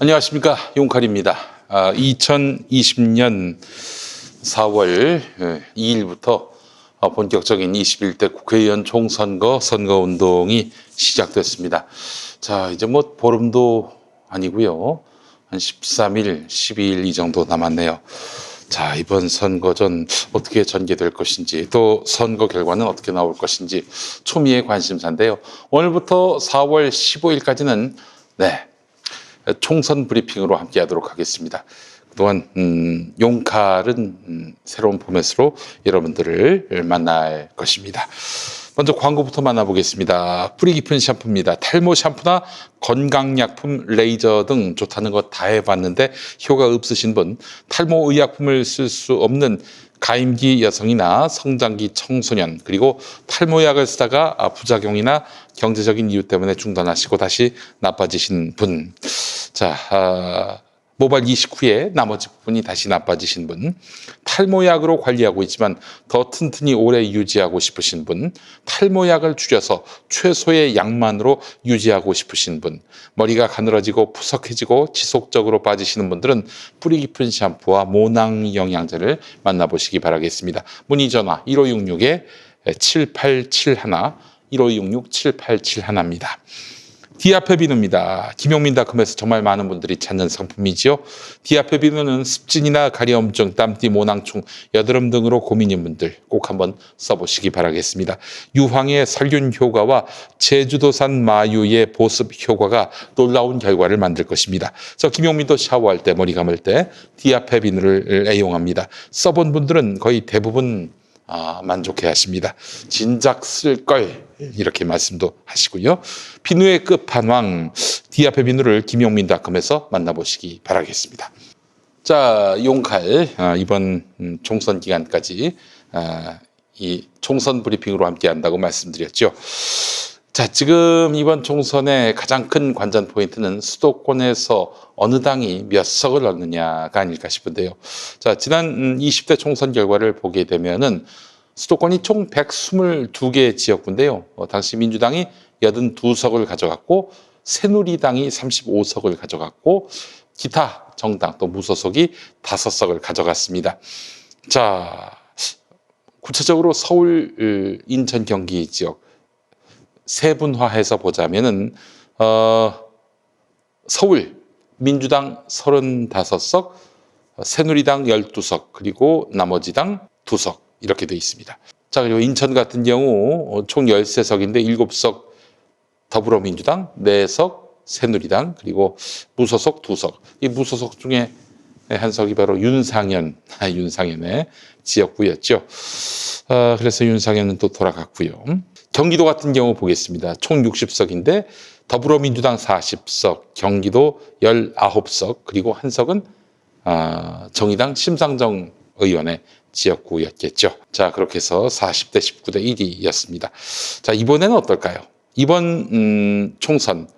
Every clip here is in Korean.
안녕하십니까, 용칼입니다. 2020년 4월 2일부터 본격적인 21대 국회의원 총선거 선거운동이 시작됐습니다. 자, 이제 뭐 보름도 아니고요, 한 13일, 12일 이 정도 남았네요. 자, 이번 선거전 어떻게 전개될 것인지, 또 선거 결과는 어떻게 나올 것인지 초미의 관심사인데요. 오늘부터 4월 15일까지는 총선 브리핑으로 함께 하도록 하겠습니다. 그동안 용칼은 새로운 포맷으로 여러분들을 만날 것입니다. 먼저 광고부터 만나보겠습니다. 뿌리 깊은 샴푸입니다. 탈모 샴푸나 건강약품, 레이저 등 좋다는 거 다 해봤는데 효과 없으신 분, 탈모 의약품을 쓸 수 없는 가임기 여성이나 성장기 청소년, 그리고 탈모약을 쓰다가 부작용이나 경제적인 이유 때문에 중단하시고 다시 나빠지신 분, 자, 모발 이식 후에 나머지 부분이 다시 나빠지신 분, 탈모약으로 관리하고 있지만 더 튼튼히 오래 유지하고 싶으신 분, 탈모약을 줄여서 최소의 양만으로 유지하고 싶으신 분, 머리가 가늘어지고 푸석해지고 지속적으로 빠지시는 분들은 뿌리 깊은 샴푸와 모낭 영양제를 만나보시기 바라겠습니다. 문의 전화 1566-7871, 1566-7871입니다. 디아페비누입니다. 김용민닷컴에서 정말 많은 분들이 찾는 상품이지요. 디아페비누는 습진이나 가려움증, 땀띠, 모낭충, 여드름 등으로 고민인 분들 꼭 한번 써보시기 바라겠습니다. 유황의 살균 효과와 제주도산 마유의 보습 효과가 놀라운 결과를 만들 것입니다. 저 김용민도 샤워할 때, 머리 감을 때 디아페비누를 애용합니다. 써본 분들은 거의 대부분 만족해 하십니다. 진작 쓸 걸 이렇게 말씀도 하시고요. 비누의 끝판왕 디아페비누를 김용민닷컴에서 만나보시기 바라겠습니다. 자, 용칼 이번 총선 기간까지 이 총선 브리핑으로 함께 한다고 말씀드렸죠. 자, 지금 이번 총선의 가장 큰 관전 포인트는 수도권에서 어느 당이 몇 석을 얻느냐가 아닐까 싶은데요. 자, 지난 20대 총선 결과를 보게 되면은 수도권이 총 122개 지역구인데요. 당시 민주당이 82석을 가져갔고 새누리당이 35석을 가져갔고 기타 정당 또 무소속이 5석을 가져갔습니다. 자, 구체적으로 서울, 인천, 경기 지역 세분화해서 보자면은 서울 민주당 35석, 새누리당 12석, 그리고 나머지 당 2석 이렇게 되어 있습니다. 자, 그리고 인천 같은 경우 총 13석인데 7석 더불어민주당, 4석 새누리당, 그리고 무소속 2석. 이 무소속 중에 한 석이 바로 윤상현의 지역구였죠. 그래서 윤상현은 또 돌아갔고요. 경기도 같은 경우 보겠습니다. 총 60석인데 더불어민주당 40석, 경기도 19석, 그리고 한 석은 정의당 심상정 의원의 지역구였겠죠. 자, 그렇게 해서 40대 19대 1위였습니다. 자, 이번에는 어떨까요? 이번 총선,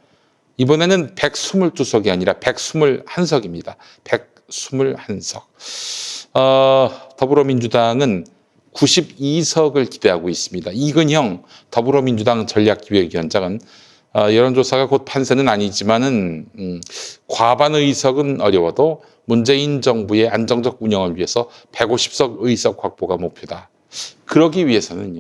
이번에는 122석이 아니라 121석입니다. 121석. 더불어민주당은 92석을 기대하고 있습니다. 이근형 더불어민주당 전략기획위원장은 여론조사가 곧 판세는 아니지만은 과반 의석은 어려워도 문재인 정부의 안정적 운영을 위해서 150석 의석 확보가 목표다. 그러기 위해서는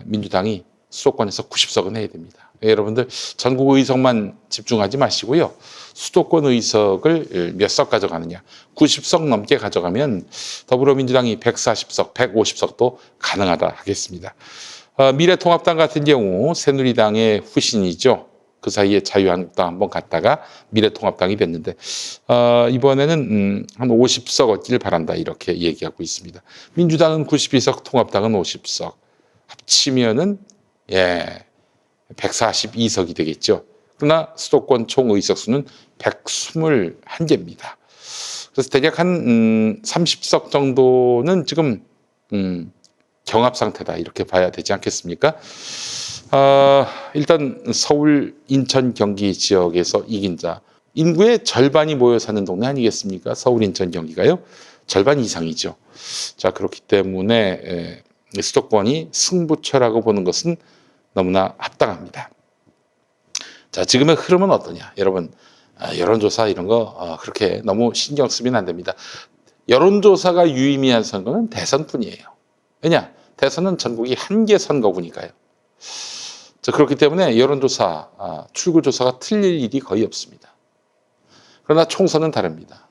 민주당이 수도권에서 90석은 해야 됩니다. 여러분들 전국 의석만 집중하지 마시고요. 수도권 의석을 몇 석 가져가느냐. 90석 넘게 가져가면 더불어민주당이 140석, 150석도 가능하다 하겠습니다. 미래통합당 같은 경우 새누리당의 후신이죠. 그 사이에 자유한국당 한번 갔다가 미래통합당이 됐는데 이번에는 한 50석 얻기를 바란다 이렇게 얘기하고 있습니다. 민주당은 92석, 통합당은 50석. 합치면은 142석이 되겠죠. 그러나 수도권 총 의석수는 121개입니다. 그래서 대략 한 30석 정도는 지금 경합 상태다 이렇게 봐야 되지 않겠습니까? 일단 서울, 인천, 경기 지역에서 이긴 자, 인구의 절반이 모여 사는 동네 아니겠습니까? 서울, 인천, 경기가요. 절반 이상이죠. 자, 그렇기 때문에 수도권이 승부처라고 보는 것은 너무나 합당합니다. 자, 지금의 흐름은 어떠냐? 여러분, 여론조사 이런 거 그렇게 너무 신경 쓰면 안 됩니다. 여론조사가 유의미한 선거는 대선뿐이에요. 왜냐? 대선은 전국이 한 개 선거구니까요. 자, 그렇기 때문에 여론조사, 출구조사가 틀릴 일이 거의 없습니다. 그러나 총선은 다릅니다.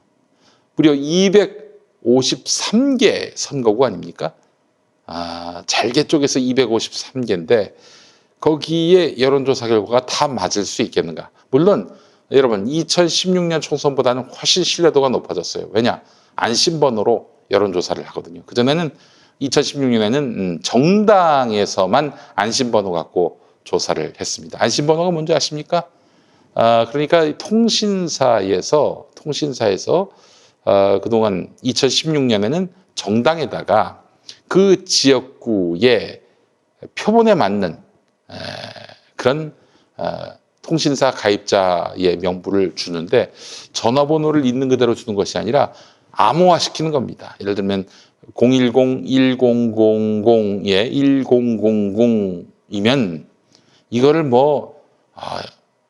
무려 253개 선거구 아닙니까? 잘게 쪼개서 253개인데 거기에 여론조사 결과가 다 맞을 수 있겠는가? 물론 여러분 2016년 총선보다는 훨씬 신뢰도가 높아졌어요. 왜냐? 안심번호로 여론조사를 하거든요. 그전에는 2016년에는 정당에서만 안심번호 갖고 조사를 했습니다. 안심번호가 뭔지 아십니까? 그러니까 통신사에서 그동안 2016년에는 정당에다가 그 지역구의 표본에 맞는 그런 통신사 가입자의 명부를 주는데 전화번호를 있는 그대로 주는 것이 아니라 암호화시키는 겁니다. 예를 들면 010-1000에 1000이면 이거를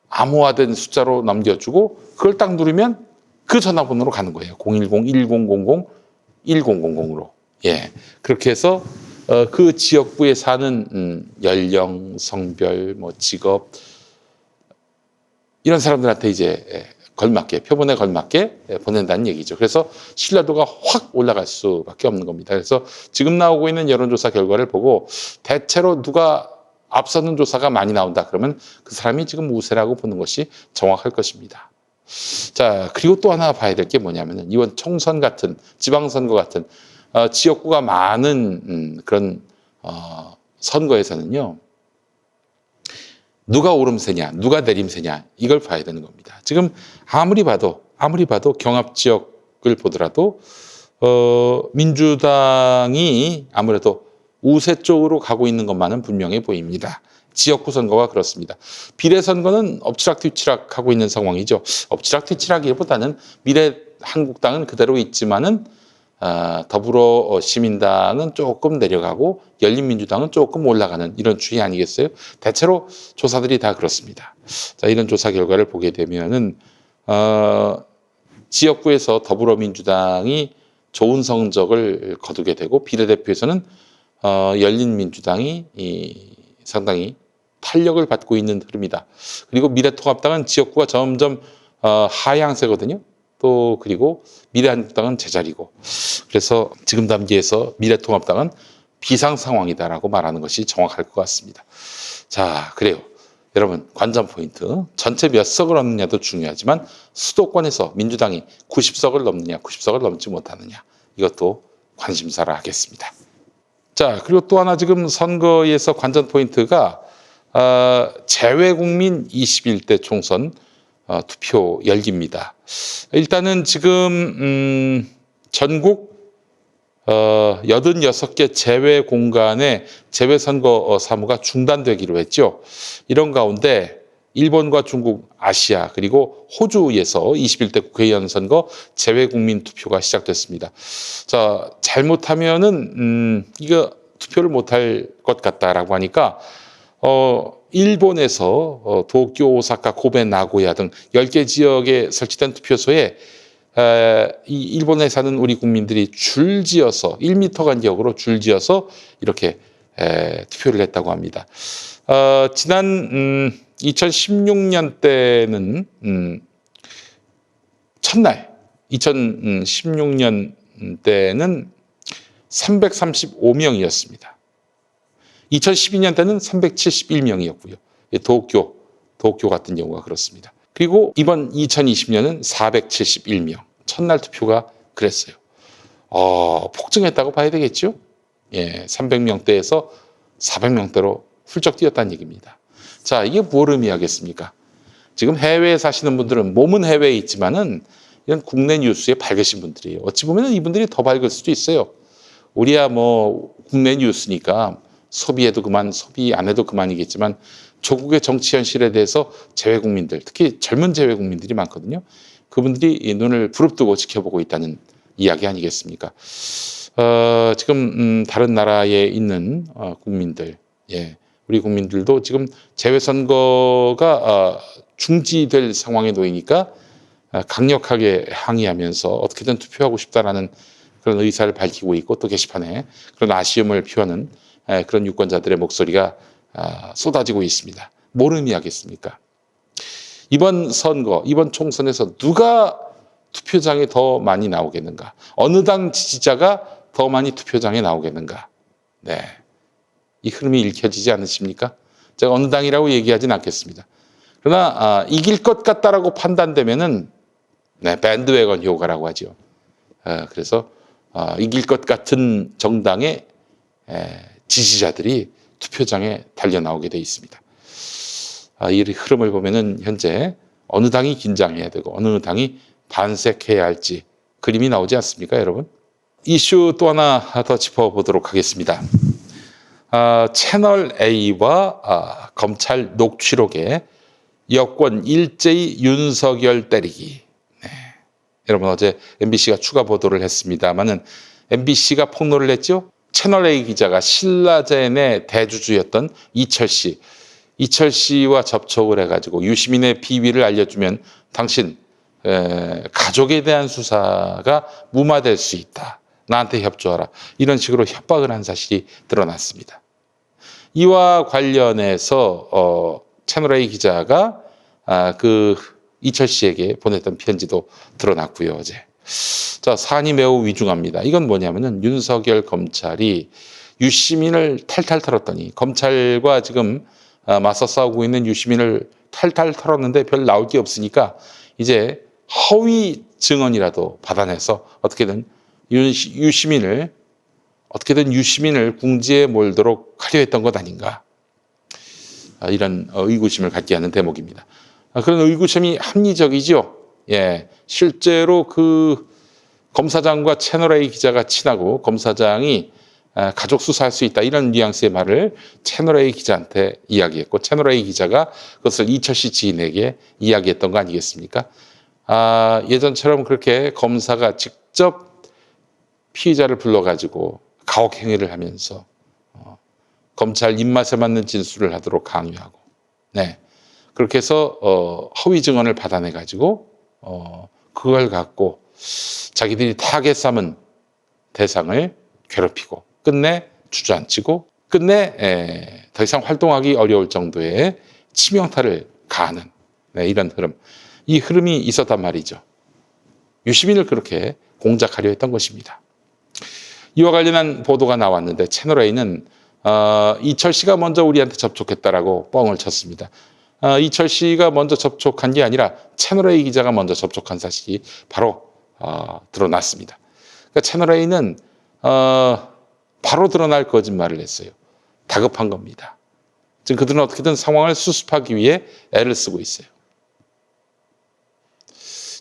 암호화된 숫자로 넘겨주고 그걸 딱 누르면 그 전화번호로 가는 거예요. 010-1000-1000으로. 예, 그렇게 해서 그 지역구에 사는 연령, 성별, 직업 이런 사람들한테 이제 걸맞게 표본에 걸맞게 보낸다는 얘기죠. 그래서 신뢰도가 확 올라갈 수밖에 없는 겁니다. 그래서 지금 나오고 있는 여론조사 결과를 보고 대체로 누가 앞서는 조사가 많이 나온다 그러면 그 사람이 지금 우세라고 보는 것이 정확할 것입니다. 자, 그리고 또 하나 봐야 될 게 뭐냐면은 이번 총선 같은 지방선거 같은 지역구가 많은 그런 선거에서는요. 누가 오름세냐, 누가 내림세냐 이걸 봐야 되는 겁니다. 지금 아무리 봐도 경합 지역을 보더라도 민주당이 아무래도 우세 쪽으로 가고 있는 것만은 분명해 보입니다. 지역구 선거가 그렇습니다. 비례선거는 엎치락뒤치락 하고 있는 상황이죠. 엎치락뒤치락이보다는 미래한국당은 그대로 있지만은 더불어 시민당은 조금 내려가고 열린민주당은 조금 올라가는 이런 추이 아니겠어요? 대체로 조사들이 다 그렇습니다. 자, 이런 조사 결과를 보게 되면은 지역구에서 더불어민주당이 좋은 성적을 거두게 되고 비례대표에서는 열린민주당이 상당히 탄력을 받고 있는 흐름이다. 그리고 미래통합당은 지역구가 점점 하향세거든요. 또 그리고 미래한국당은 제자리고 그래서 지금 단계에서 미래통합당은 비상 상황이다라고 말하는 것이 정확할 것 같습니다. 자, 그래요. 여러분 관전 포인트 전체 몇 석을 얻느냐도 중요하지만 수도권에서 민주당이 90석을 넘느냐 90석을 넘지 못하느냐 이것도 관심사라 하겠습니다. 자, 그리고 또 하나 지금 선거에서 관전 포인트가 재외국민 21대 총선 투표 열기입니다. 일단은 지금 전국 86개 재외 공간의 재외선거 사무가 중단되기로 했죠. 이런 가운데 일본과 중국, 아시아 그리고 호주에서 21대 국회의원 선거 재외국민 투표가 시작됐습니다. 자, 잘못하면은 이거 투표를 못할 것 같다라고 하니까 일본에서 도쿄, 오사카, 고베, 나고야 등 10개 지역에 설치된 투표소에 이 일본에 사는 우리 국민들이 줄지어서 1m 간격으로 줄지어서 이렇게 투표를 했다고 합니다. 지난 2016년 때는 첫날 2016년 때는 335명이었습니다. 2012년 때는 371명이었고요. 도쿄 같은 경우가 그렇습니다. 그리고 이번 2020년은 471명. 첫날 투표가 그랬어요. 폭증했다고 봐야 되겠죠? 예, 300명대에서 400명대로 훌쩍 뛰었다는 얘기입니다. 자, 이게 뭘 의미하겠습니까? 지금 해외에 사시는 분들은 몸은 해외에 있지만은 이런 국내 뉴스에 밝으신 분들이에요. 어찌 보면 이분들이 더 밝을 수도 있어요. 우리야 국내 뉴스니까 소비해도 그만, 소비 안 해도 그만이겠지만 조국의 정치 현실에 대해서 재외국민들, 특히 젊은 재외국민들이 많거든요. 그분들이 눈을 부릅뜨고 지켜보고 있다는 이야기 아니겠습니까? 지금 다른 나라에 있는 국민들, 예, 우리 국민들도 지금 재외선거가 중지될 상황에 놓이니까 강력하게 항의하면서 어떻게든 투표하고 싶다라는 그런 의사를 밝히고 있고, 또 게시판에 그런 아쉬움을 표하는 그런 유권자들의 목소리가 쏟아지고 있습니다. 뭘 의미하겠습니까? 이번 선거, 이번 총선에서 누가 투표장에 더 많이 나오겠는가? 어느 당 지지자가 더 많이 투표장에 나오겠는가? 네, 이 흐름이 읽혀지지 않으십니까? 제가 어느 당이라고 얘기하진 않겠습니다. 그러나 이길 것 같다라고 판단되면은 밴드웨건 효과라고 하죠. 그래서 이길 것 같은 정당의 지지자들이 투표장에 달려 나오게 돼 있습니다. 이 흐름을 보면은 현재 어느 당이 긴장해야 되고 어느 당이 반색해야 할지 그림이 나오지 않습니까, 여러분? 이슈 또 하나 더 짚어보도록 하겠습니다. 채널 A와 검찰 녹취록에 여권 일제히 윤석열 때리기. 네. 여러분, 어제 MBC가 추가 보도를 했습니다만은 MBC가 폭로를 했죠. 채널 A 기자가 신라젠의 대주주였던 이철 씨와 접촉을 해가지고 유시민의 비위를 알려주면 당신 가족에 대한 수사가 무마될 수 있다. 나한테 협조하라. 이런 식으로 협박을 한 사실이 드러났습니다. 이와 관련해서 채널A 기자가 그 이철 씨에게 보냈던 편지도 드러났고요, 어제. 자, 사안이 매우 위중합니다. 이건 뭐냐면은 윤석열 검찰이 유시민을 탈탈 털었더니, 검찰과 지금 맞서 싸우고 있는 유시민을 탈탈 털었는데 별 나올 게 없으니까 이제 허위 증언이라도 받아내서 어떻게든 유시민을 궁지에 몰도록 하려 했던 것 아닌가, 이런 의구심을 갖게 하는 대목입니다. 그런 의구심이 합리적이죠. 예, 실제로 그 검사장과 채널A 기자가 친하고 검사장이 가족 수사할 수 있다, 이런 뉘앙스의 말을 채널A 기자한테 이야기했고, 채널A 기자가 그것을 이철 씨 지인에게 이야기했던 거 아니겠습니까? 예전처럼 그렇게 검사가 직접 피의자를 불러가지고 가혹행위를 하면서 검찰 입맛에 맞는 진술을 하도록 강요하고, 네, 그렇게 해서 허위 증언을 받아내가지고 그걸 갖고 자기들이 타겟 삼은 대상을 괴롭히고 끝내 주저앉히고 끝내 더 이상 활동하기 어려울 정도의 치명타를 가하는, 이런 흐름. 이 흐름이 있었단 말이죠. 유시민을 그렇게 공작하려 했던 것입니다. 이와 관련한 보도가 나왔는데 채널A는 이철 씨가 먼저 우리한테 접촉했다라고 뻥을 쳤습니다. 이철 씨가 먼저 접촉한 게 아니라 채널A 기자가 먼저 접촉한 사실이 바로 드러났습니다. 그러니까 채널A는 바로 드러날 거짓말을 했어요. 다급한 겁니다. 지금 그들은 어떻게든 상황을 수습하기 위해 애를 쓰고 있어요.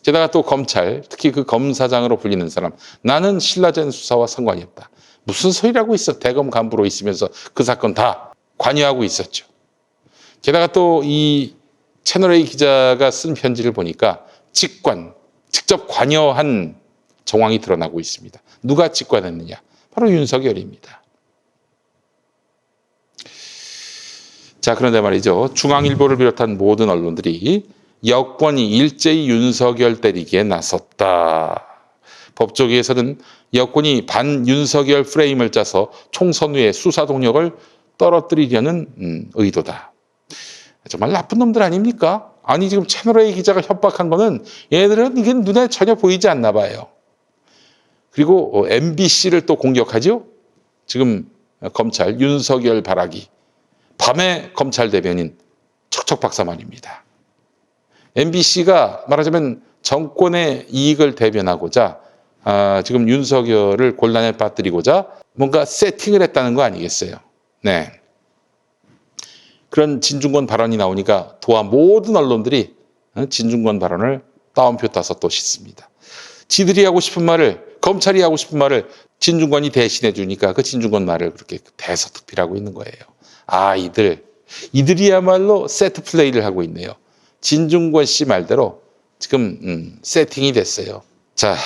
게다가 또 검찰, 특히 그 검사장으로 불리는 사람, 나는 신라젠 수사와 상관이 없다. 무슨 소리라고 있어. 대검 간부로 있으면서 그 사건 다 관여하고 있었죠. 게다가 또 이 채널A 기자가 쓴 편지를 보니까 직접 관여한 정황이 드러나고 있습니다. 누가 직관했느냐? 바로 윤석열입니다. 자, 그런데 말이죠. 중앙일보를 비롯한 모든 언론들이 여권이 일제히 윤석열 때리기에 나섰다. 법조계에서는 여권이 반윤석열 프레임을 짜서 총선 후에 수사 동력을 떨어뜨리려는 의도다. 정말 나쁜 놈들 아닙니까? 아니, 지금 채널A 기자가 협박한 거는 얘들은 이게 눈에 전혀 보이지 않나 봐요. 그리고 MBC를 또 공격하죠. 지금 검찰 윤석열 바라기. 밤에 검찰 대변인 척척박사만입니다. MBC가 말하자면 정권의 이익을 대변하고자 지금 윤석열을 곤란에 빠뜨리고자 뭔가 세팅을 했다는 거 아니겠어요? 네. 그런 진중권 발언이 나오니까 도와 모든 언론들이 진중권 발언을 따옴표 따서 또 싣습니다. 지들이 하고 싶은 말을, 검찰이 하고 싶은 말을 진중권이 대신해 주니까 그 진중권 말을 그렇게 대서특필하고 있는 거예요. 이들이야말로 세트 플레이를 하고 있네요. 진중권 씨 말대로 지금 세팅이 됐어요. 자,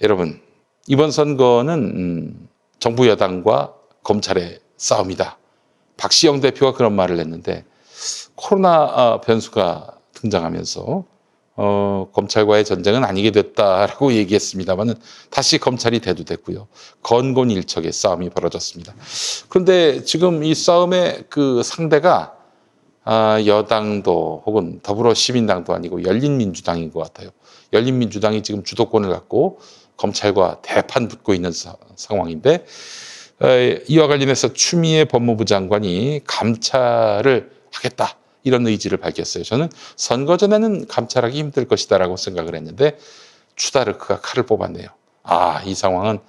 여러분, 이번 선거는 정부 여당과 검찰의 싸움이다. 박시영 대표가 그런 말을 했는데 코로나 변수가 등장하면서 검찰과의 전쟁은 아니게 됐다라고 얘기했습니다만은 다시 검찰이 대두됐고요. 건곤일척의 싸움이 벌어졌습니다. 그런데 지금 이 싸움의 그 상대가 여당도 혹은 더불어시민당도 아니고 열린민주당인 것 같아요. 열린민주당이 지금 주도권을 갖고 검찰과 대판 붙고 있는 상황인데 이와 관련해서 추미애 법무부 장관이 감찰을 하겠다 이런 의지를 밝혔어요. 저는 선거 전에는 감찰하기 힘들 것이다라고 생각을 했는데 추다르크가 칼을 뽑았네요. 이 상황은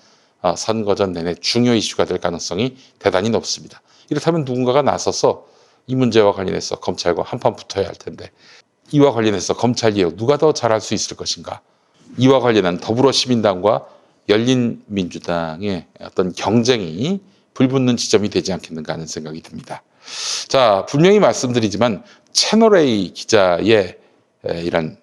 선거 전 내내 중요 이슈가 될 가능성이 대단히 높습니다. 이렇다면 누군가가 나서서 이 문제와 관련해서 검찰과 한판 붙어야 할 텐데 이와 관련해서 검찰 개혁 누가 더 잘할 수 있을 것인가? 이와 관련한 더불어시민당과 열린민주당의 어떤 경쟁이 불붙는 지점이 되지 않겠는가 하는 생각이 듭니다. 자, 분명히 말씀드리지만 채널A 기자의 이런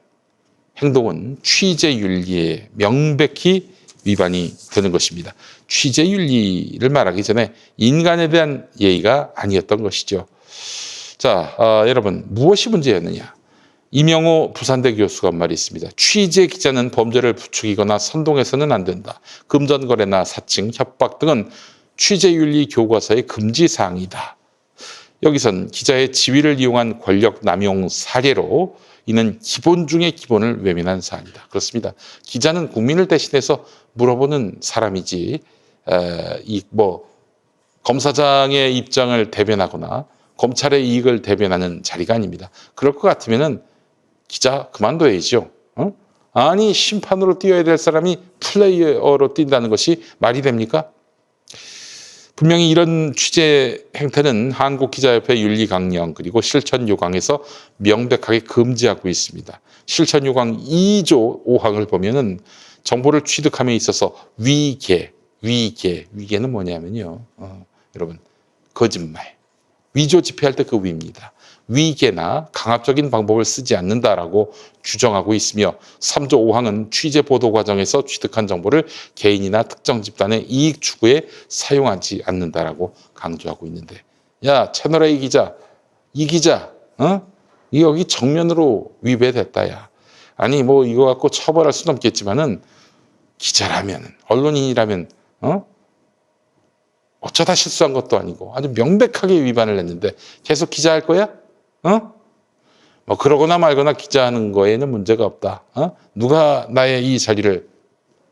행동은 취재윤리에 명백히 위반이 되는 것입니다. 취재윤리를 말하기 전에 인간에 대한 예의가 아니었던 것이죠. 자, 여러분 무엇이 문제였느냐? 이명호 부산대 교수가 한 말이 있습니다. 취재 기자는 범죄를 부추기거나 선동해서는 안 된다. 금전거래나 사칭, 협박 등은 취재윤리 교과서의 금지사항이다. 여기선 기자의 지위를 이용한 권력 남용 사례로 이는 기본 중의 기본을 외면한 사안이다. 그렇습니다. 기자는 국민을 대신해서 물어보는 사람이지 검사장의 입장을 대변하거나 검찰의 이익을 대변하는 자리가 아닙니다. 그럴 것 같으면은 기자 그만둬야죠. 아니 심판으로 뛰어야 될 사람이 플레이어로 뛴다는 것이 말이 됩니까? 분명히 이런 취재 행태는 한국기자협회 윤리강령 그리고 실천요강에서 명백하게 금지하고 있습니다. 실천요강 2조 5항을 보면은 정보를 취득함에 있어서 위계는 뭐냐면요. 여러분 거짓말, 위조 집회할 때 그 위입니다. 위계나 강압적인 방법을 쓰지 않는다라고 규정하고 있으며 3조 5항은 취재 보도 과정에서 취득한 정보를 개인이나 특정 집단의 이익 추구에 사용하지 않는다라고 강조하고 있는데 야 채널A 기자 이 기자 여기 정면으로 위배됐다 야. 아니 이거 갖고 처벌할 수는 없겠지만은 기자라면 언론인이라면 어쩌다 실수한 것도 아니고 아주 명백하게 위반을 했는데 계속 기자할 거야? 그러거나 말거나 기자하는 거에는 문제가 없다. 누가 나의 이 자리를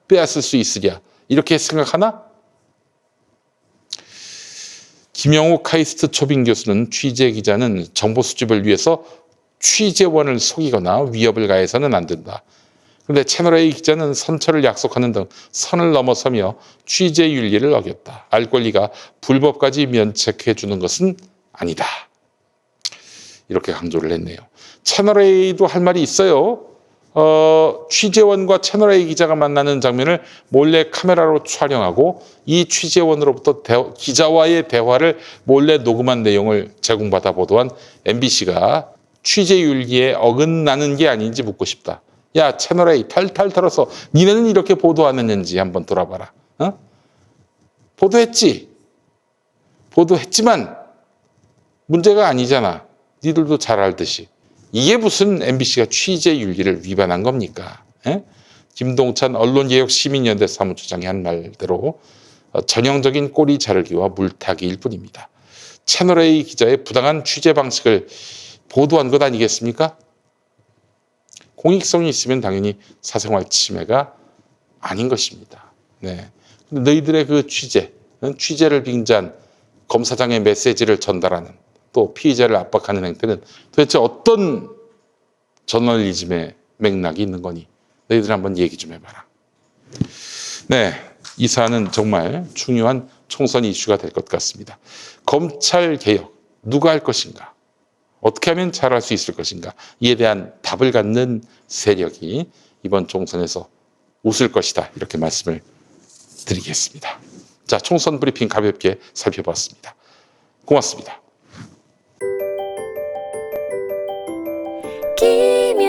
빼앗을 수 있으랴. 이렇게 생각하나? 김영호 카이스트 초빙 교수는 취재 기자는 정보 수집을 위해서 취재원을 속이거나 위협을 가해서는 안 된다. 그런데 채널A 기자는 선처를 약속하는 등 선을 넘어서며 취재 윤리를 어겼다. 알 권리가 불법까지 면책해 주는 것은 아니다. 이렇게 강조를 했네요. 채널A도 할 말이 있어요. 취재원과 채널A 기자가 만나는 장면을 몰래 카메라로 촬영하고 이 취재원으로부터 기자와의 대화를 몰래 녹음한 내용을 제공받아 보도한 MBC가 취재윤리에 어긋나는 게 아닌지 묻고 싶다. 야 채널A 탈탈 털어서 니네는 이렇게 보도 안 했는지 한번 돌아봐라. 보도했지만 문제가 아니잖아. 니들도 잘 알듯이. 이게 무슨 MBC가 취재윤리를 위반한 겁니까? 김동찬 언론개혁시민연대 사무처장이 한 말대로 전형적인 꼬리 자르기와 물타기일 뿐입니다. 채널A 기자의 부당한 취재 방식을 보도한 것 아니겠습니까? 공익성이 있으면 당연히 사생활 침해가 아닌 것입니다. 네. 근데 너희들의 그 취재를 빙자한 검사장의 메시지를 전달하는 또 피의자를 압박하는 행태는 도대체 어떤 저널리즘의 맥락이 있는 거니? 너희들 한번 얘기 좀 해봐라. 네, 이 사안은 정말 중요한 총선 이슈가 될 것 같습니다. 검찰 개혁 누가 할 것인가? 어떻게 하면 잘할 수 있을 것인가? 이에 대한 답을 갖는 세력이 이번 총선에서 웃을 것이다. 이렇게 말씀을 드리겠습니다. 자, 총선 브리핑 가볍게 살펴봤습니다. 고맙습니다. 김